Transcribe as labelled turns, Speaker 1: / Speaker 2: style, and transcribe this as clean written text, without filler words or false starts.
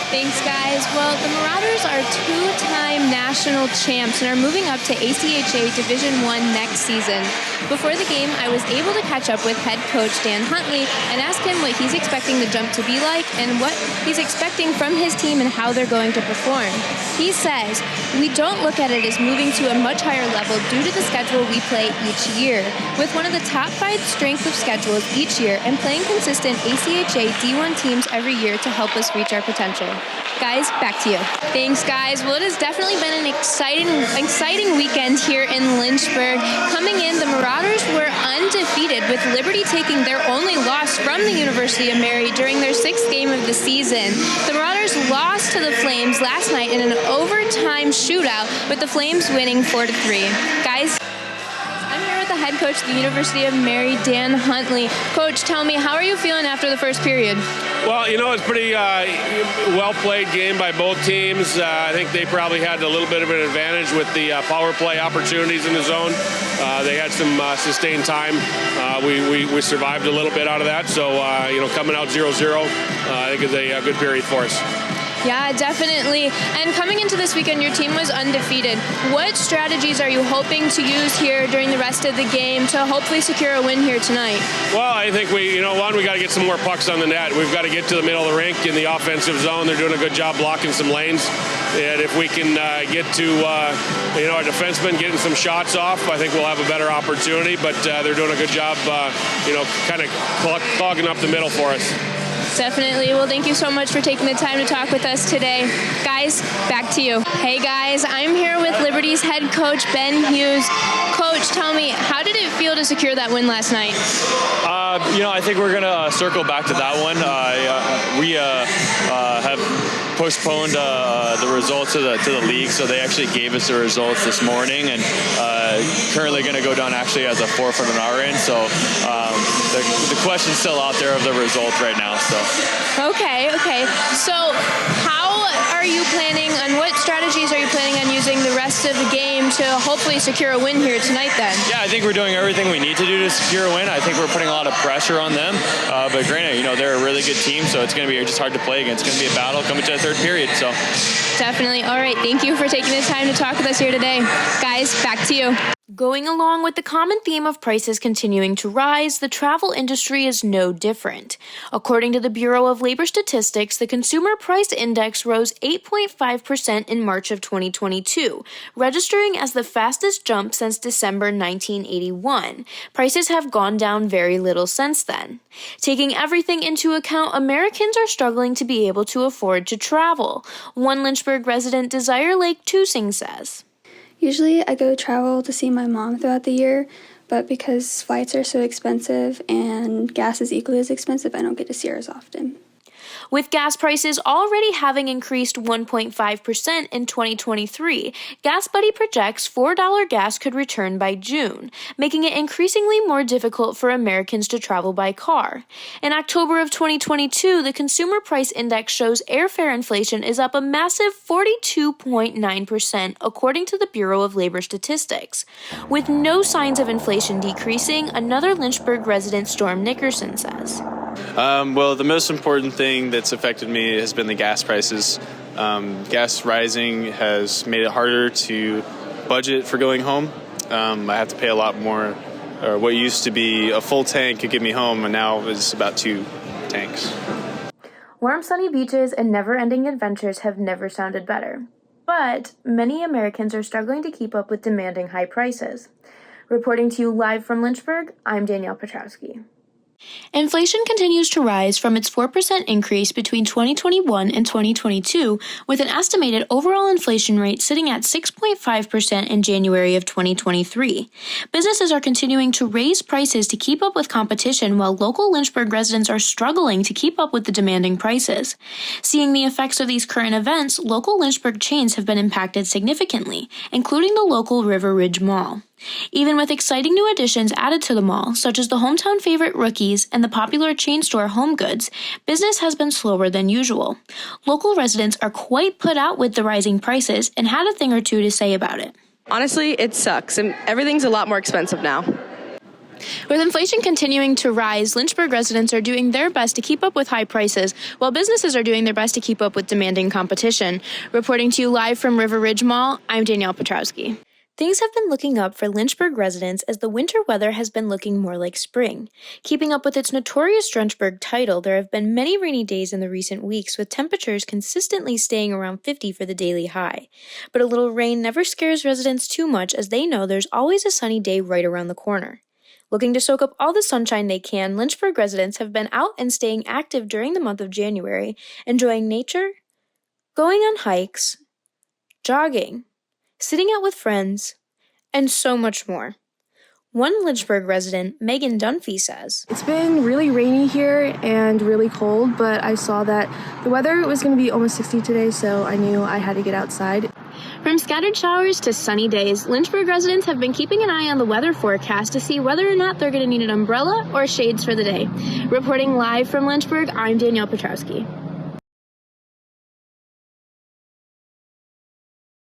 Speaker 1: Thanks, guys. Well, the Marauders are two-time national champs and are moving up to ACHA Division I next season. Before the game, I was able to catch up with head coach Dan Huntley and ask him what he's expecting the jump to be like and what he's expecting from his team and how they're going to perform. He says, "We don't look at it as moving to a much higher level due to the schedule we play each year. With one of the top 5 strength of schedules each year and playing consistent ACHA D1 teams every year to help us reach our potential." Guys, back to you. Thanks, guys. Well, it has definitely been an exciting weekend here in Lynchburg. Coming in, the Marauders were undefeated, with Liberty taking their only loss from the University of Mary during their 6th game of the season. The Marauders lost to the Flames last night in an overtime shootout, with the Flames winning 4-3. Guys, I'm here with the head coach of the University of Mary, Dan Huntley. Coach, tell me, how are you feeling after the first period?
Speaker 2: Well, it's pretty well-played game by both teams. I think they probably had a little bit of an advantage with the power play opportunities in the zone. They had some sustained time. We survived a little bit out of that. So, coming out 0-0, I think is a good period for us.
Speaker 1: Yeah, definitely. And coming into this weekend, your team was undefeated. What strategies are you hoping to use here during the rest of the game to hopefully secure a win here tonight?
Speaker 2: Well, I think we got to get some more pucks on the net. We've got to get to the middle of the rink in the offensive zone. They're doing a good job blocking some lanes. And if we can get to, our defensemen getting some shots off, I think we'll have a better opportunity. But they're doing a good job, kind of clogging up the middle for us.
Speaker 1: Definitely. Well, thank you so much for taking the time to talk with us today. Guys, back to you. Hey, guys, I'm here with Liberty's head coach, Ben Hughes. Coach, tell me, how did it feel to secure that win last night?
Speaker 3: I think we're going to circle back to that one. We have postponed the results to the league, so they actually gave us the results this morning, and currently going to go down actually as a 4 from our end. So the question's still out there of the result right now. So. Okay.
Speaker 1: So how are you planning on, what strategies are you planning on using the rest of the game to hopefully secure a win here tonight then?
Speaker 3: Yeah, I think we're doing everything we need to do to secure a win. I think we're putting a lot of pressure on them. But granted, they're a really good team, so it's going to be just hard to play against. It's going to be a battle coming to the third period. So.
Speaker 1: Definitely. All right. Thank you for taking the time to talk with us here today. Guys, back to you. Going along with the common theme of prices continuing to rise, the travel industry is no different. According to the Bureau of Labor Statistics, the Consumer Price Index rose 8.5% in March of 2022, registering as the fastest jump since December 1981. Prices have gone down very little since then. Taking everything into account, Americans are struggling to be able to afford to travel. One Lynchburg resident, Desire Lake Tusing, says,
Speaker 4: "Usually I go travel to see my mom throughout the year, but because flights are so expensive and gas is equally as expensive, I don't get to see her as often."
Speaker 1: With gas prices already having increased 1.5% in 2023, GasBuddy projects $4 gas could return by June, making it increasingly more difficult for Americans to travel by car. In October of 2022, the Consumer Price Index shows airfare inflation is up a massive 42.9%, according to the Bureau of Labor Statistics. With no signs of inflation decreasing, another Lynchburg resident, Storm Nickerson, says,
Speaker 5: Well, the most important thing that's affected me has been the gas prices. Gas rising has made it harder to budget for going home. I have to pay a lot more. What used to be a full tank could get me home, and now is about 2 tanks.
Speaker 1: Warm, sunny beaches and never-ending adventures have never sounded better. But many Americans are struggling to keep up with demanding high prices. Reporting to you live from Lynchburg, I'm Danielle Petroski. Inflation continues to rise from its 4% increase between 2021 and 2022, with an estimated overall inflation rate sitting at 6.5% in January of 2023. Businesses are continuing to raise prices to keep up with competition, while local Lynchburg residents are struggling to keep up with the demanding prices. Seeing the effects of these current events, local Lynchburg chains have been impacted significantly, including the local River Ridge Mall. Even with exciting new additions added to the mall, such as the hometown favorite Rookies and the popular chain store Home Goods, business has been slower than usual. Local residents are quite put out with the rising prices and had a thing or two to say about it.
Speaker 6: Honestly, it sucks, and everything's a lot more expensive now.
Speaker 1: With inflation continuing to rise, Lynchburg residents are doing their best to keep up with high prices, while businesses are doing their best to keep up with demanding competition. Reporting to you live from River Ridge Mall, I'm Danielle Petroski. Things have been looking up for Lynchburg residents as the winter weather has been looking more like spring. Keeping up with its notorious Drenchburg title, there have been many rainy days in the recent weeks, with temperatures consistently staying around 50 for the daily high. But a little rain never scares residents too much, as they know there's always a sunny day right around the corner. Looking to soak up all the sunshine they can, Lynchburg residents have been out and staying active during the month of January, enjoying nature, going on hikes, jogging, sitting out with friends, and so much more. One Lynchburg resident, Megan Dunphy, says,
Speaker 6: It's been really rainy here and really cold, but I saw that the weather was going to be almost 60 today, so I knew I had to get outside.
Speaker 1: From scattered showers to sunny days, Lynchburg residents have been keeping an eye on the weather forecast to see whether or not they're going to need an umbrella or shades for the day. Reporting live from Lynchburg, I'm Danielle Petroski.